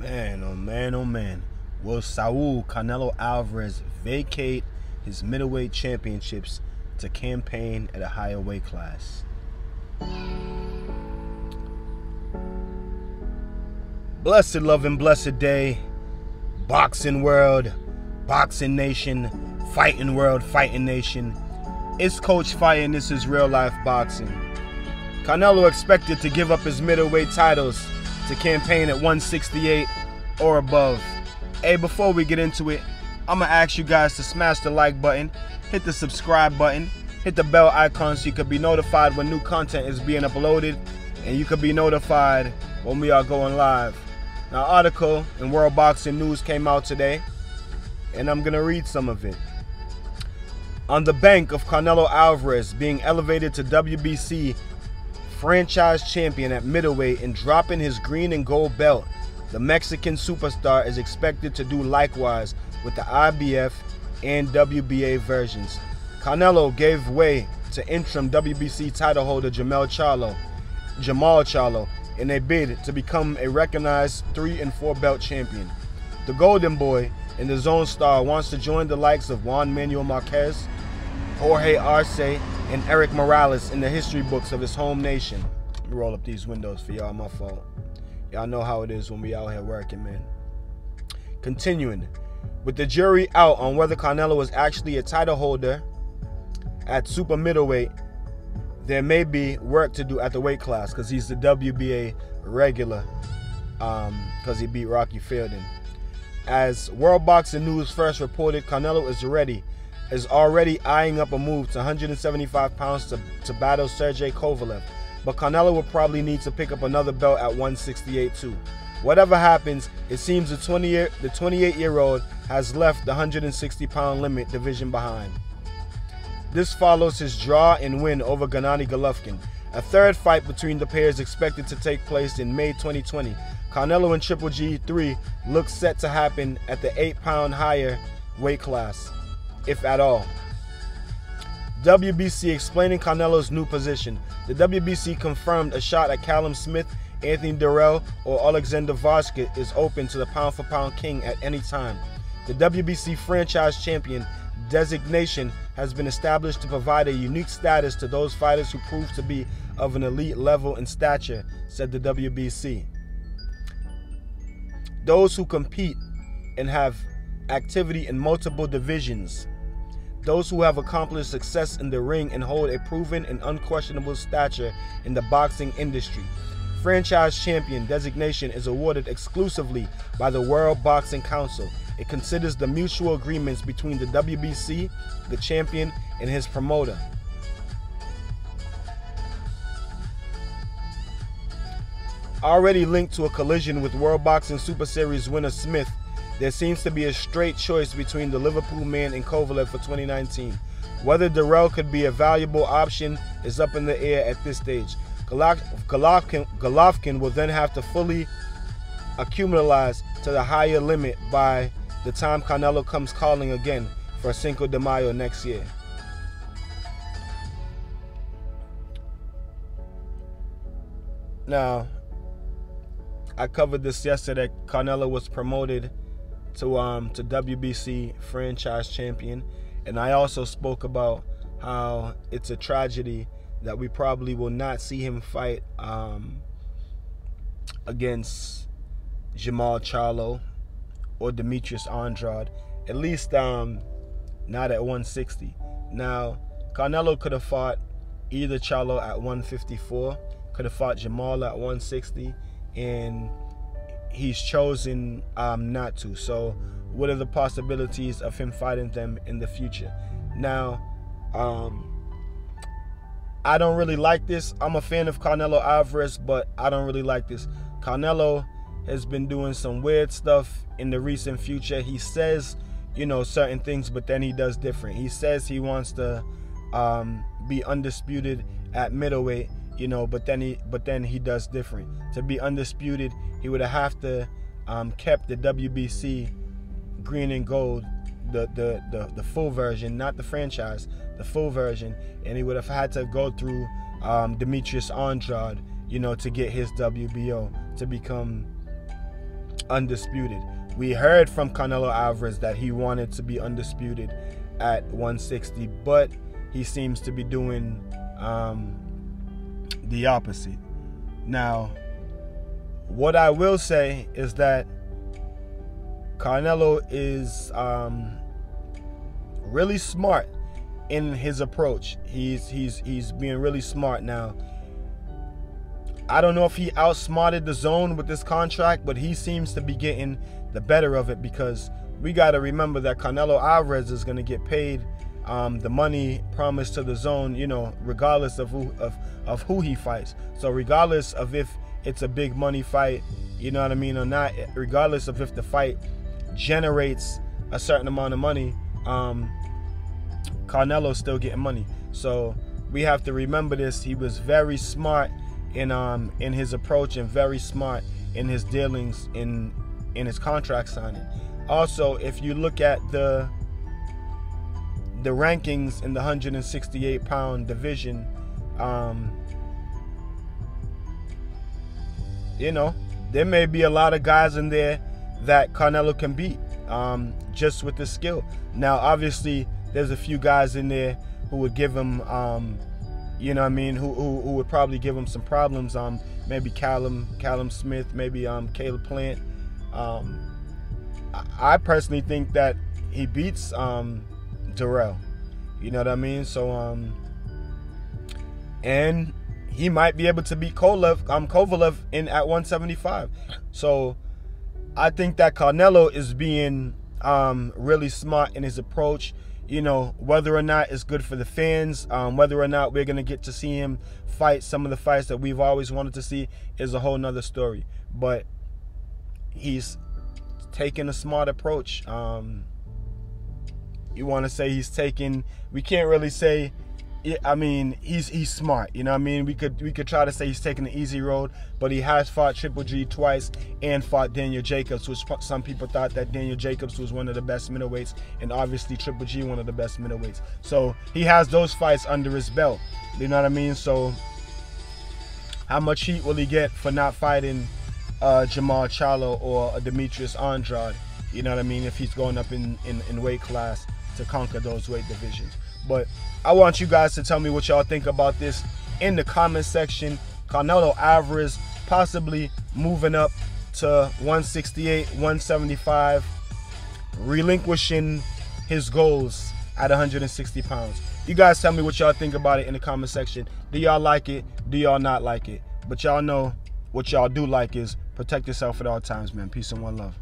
Man, oh man, oh man. Will Saul Canelo Alvarez vacate his middleweight championships to campaign at a higher weight class? Blessed love and blessed day, boxing world, boxing nation, fighting world, fighting nation. It's Coach Fire and this is real life boxing. Canelo expected to give up his middleweight titles to campaign at 168 or above. Hey, before we get into it, I'm gonna ask you guys to smash the like button, hit the subscribe button, hit the bell icon so you can be notified when new content is being uploaded, and you can be notified when we are going live. Now, an article in World Boxing News came out today, and I'm gonna read some of it. On the bank of Canelo Alvarez being elevated to WBC franchise champion at middleweight and dropping his green and gold belt, the Mexican superstar is expected to do likewise with the IBF and WBA versions. Canelo gave way to interim WBC title holder Jamal Charlo in a bid to become a recognized 3 and 4 belt champion. The Golden Boy and the Zone Star wants to join the likes of Juan Manuel Marquez, Jorge Arce, and Eric Morales in the history books of his home nation. Let me roll up these windows for y'all, my fault. Y'all know how it is when we out here working, man. Continuing, with the jury out on whether Canelo is actually a title holder at super middleweight, there may be work to do at the weight class because he's the WBA regular because he beat Rocky Fielding. As World Boxing News first reported, Canelo is already eyeing up a move to 175 pounds to battle Sergey Kovalev, but Canelo will probably need to pick up another belt at 168 too. Whatever happens, it seems the 28-year-old has left the 160-pound limit division behind. This follows his draw and win over Gennady Golovkin. A third fight between the pair is expected to take place in May 2020. Canelo and Triple G3 looks set to happen at the 8-pound higher weight class, if at all. WBC explaining Canelo's new position. The WBC confirmed a shot at Callum Smith, Anthony Durrell, or Alexander Varska is open to the pound-for-pound king at any time. The WBC franchise champion designation has been established to provide a unique status to those fighters who prove to be of an elite level and stature, said the WBC. Those who compete and have activity in multiple divisions. Those who have accomplished success in the ring and hold a proven and unquestionable stature in the boxing industry. Franchise champion designation is awarded exclusively by the World Boxing Council. It considers the mutual agreements between the WBC, the champion, and his promoter. Already linked to a collision with World Boxing Super Series winner Smith, there seems to be a straight choice between the Liverpool man and Kovalev for 2019. Whether Durrell could be a valuable option is up in the air at this stage. Golovkin will then have to fully accumulate to the higher limit by the time Canelo comes calling again for Cinco de Mayo next year. Now, I covered this yesterday. Canelo was promoted to WBC franchise champion, and I also spoke about how it's a tragedy that we probably will not see him fight against Jamal Charlo or Demetrius Andrade, at least not at 160. Now, Canelo could have fought either Charlo at 154, could have fought Jamal at 160, and he's chosen not to. So what are the possibilities of him fighting them in the future? Now, I don't really like this. I'm a fan of Canelo Alvarez, but I don't really like this. Canelo has been doing some weird stuff in the recent future. He says, certain things, but then he does different. He says he wants to be undisputed at middleweight, but then he does different. To be undisputed, he would have to kept the WBC green and gold, the full version, not the franchise, the full version, and he would have had to go through Demetrius Andrade, to get his WBO to become undisputed. We heard from Canelo Alvarez that he wanted to be undisputed at 160, but he seems to be doing the opposite. Now, what I will say is that Canelo is really smart in his approach. He's being really smart now. I don't know if he outsmarted the zone with this contract, but he seems to be getting the better of it, because we got to remember that Canelo Alvarez is going to get paid the money promised to the zone, you know, regardless of who he fights. So regardless of if it's a big money fight, you know what I mean, or not, regardless of if the fight generates a certain amount of money, Canelo's still getting money. So we have to remember this. He was very smart in his approach, and very smart in his dealings in his contract signing. Also, if you look at the rankings in the 168-pound division, you know, there may be a lot of guys in there that Canelo can beat just with the skill. Now, obviously, there's a few guys in there who would give him, you know what I mean, who would probably give him some problems. Maybe Callum Smith, maybe Caleb Plant. I personally think that he beats Darrell. You know what I mean? So and he might be able to beat Kovalev in at 175. So I think that Canelo is being really smart in his approach. You know, whether or not it's good for the fans, whether or not we're going to get to see him fight some of the fights that we've always wanted to see, is a whole nother story. But he's taking a smart approach. You want to say he's taking, we can't really say, I mean, he's smart. You know what I mean? We could try to say he's taking the easy road, but he has fought Triple G twice and fought Daniel Jacobs, which some people thought that Daniel Jacobs was one of the best middleweights, and obviously Triple G one of the best middleweights. So he has those fights under his belt. You know what I mean? So how much heat will he get for not fighting Jamal Charlo or Demetrius Andrade? You know what I mean? If he's going up in weight class to conquer those weight divisions. But I want you guys to tell me what y'all think about this in the comment section. Canelo Alvarez possibly moving up to 168, 175, relinquishing his goals at 160 pounds. You guys tell me what y'all think about it in the comment section. Do y'all like it? Do y'all not like it? But y'all know what y'all do like is protect yourself at all times, man. Peace and one love.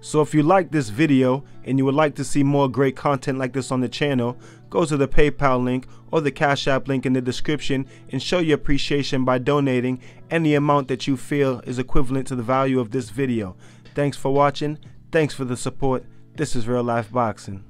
So if you like this video and you would like to see more great content like this on the channel, go to the PayPal link or the Cash App link in the description and show your appreciation by donating any amount that you feel is equivalent to the value of this video. Thanks for watching. Thanks for the support. This is Real Life Boxing.